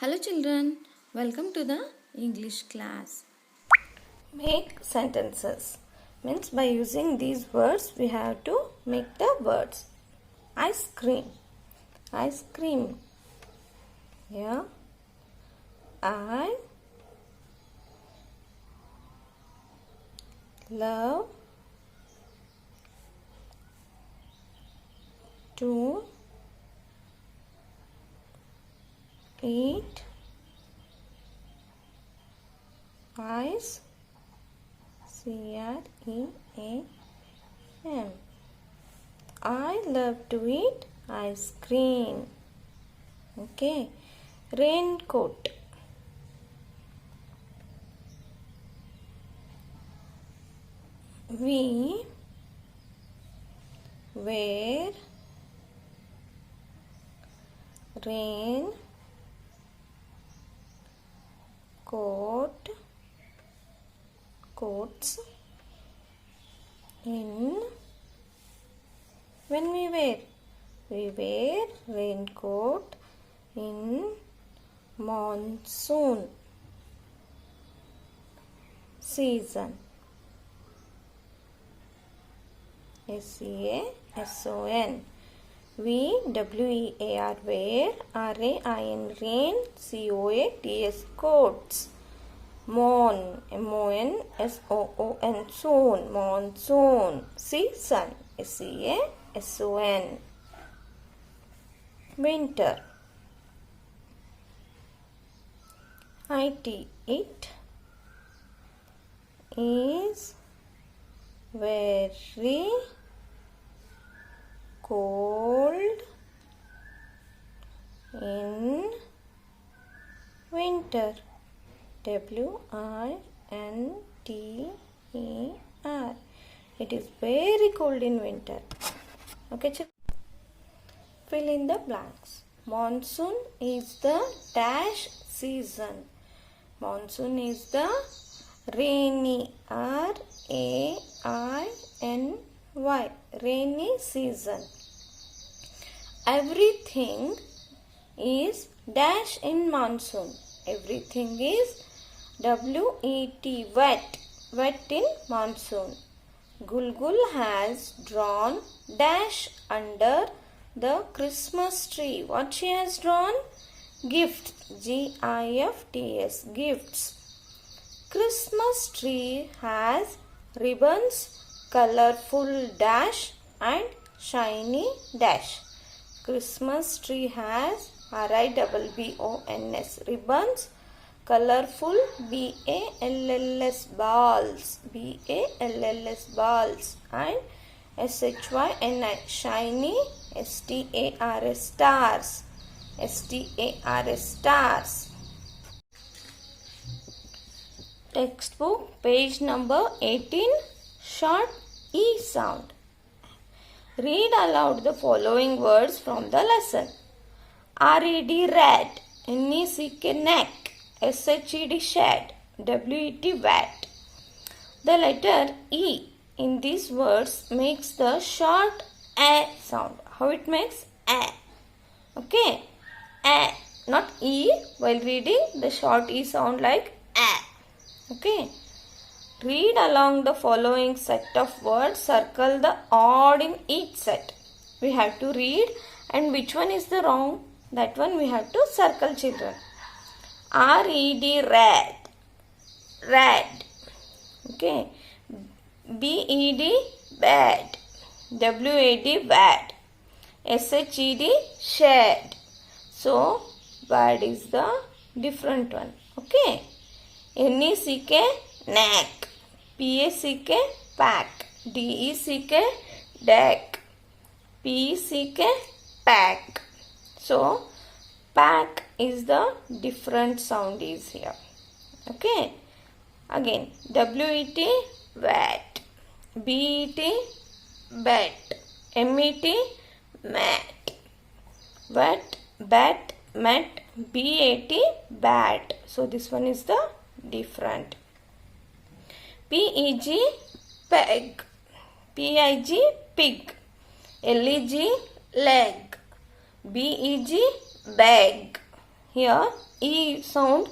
Hello children, welcome to the English class. Make sentences. Means by using these words we have to make the words. Ice cream. Ice cream. Yeah. I love to eat ice cream. I love to eat ice cream. Okay. Raincoat. We wear rain coats in when we wear raincoat in monsoon season. SEASON. We WEAR wear RAIN rain COATS coats. MON SOON soon monsoon season SEASON. Winter. IT it is very cold in winter. WINTER. It is very cold in winter. Okay, check. Fill in the blanks. Monsoon is the dash season. Monsoon is the rainy RAINY rainy season. Everything is dash in monsoon. Everything is wet in monsoon. Gulgul has drawn dash under the Christmas tree. What she has drawn? Gifts. GIFTS. Gifts. Christmas tree has ribbons, colorful dash and shiny dash. Christmas tree has RIBBONS ribbons, colorful BALLS balls and SHYNI shiny STARS stars. Textbook page number 18. Short E sound. Read aloud the following words from the lesson. RED red, NECK neck, SHED shed, WET wet. The letter E in these words makes the short A sound. How it makes? A. Okay. A. Not E. While reading, the short E sound like A. Okay. Read along the following set of words. Circle the odd in each set. We have to read, and which one is the wrong? That one we have to circle, children. RED red. Red. Okay. BED bed. WAD wad. SHED shed. So, wad is the different one. Okay. NECK neck. PACK pack. DECK deck. PECK pack. So, pack is the different sound is here. Okay. Again, WET wet. BET bet. MET mat. Wet, bat, met. BAT bat. So, this one is the different. PEG peg. PIG pig. LEG leg. BEG bag. Here E sound,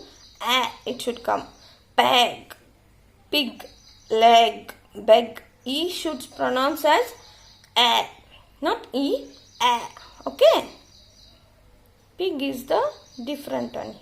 it should come. Peg, pig, leg, beg. E should pronounce as a, not E, a. Okay. Pig is the different one.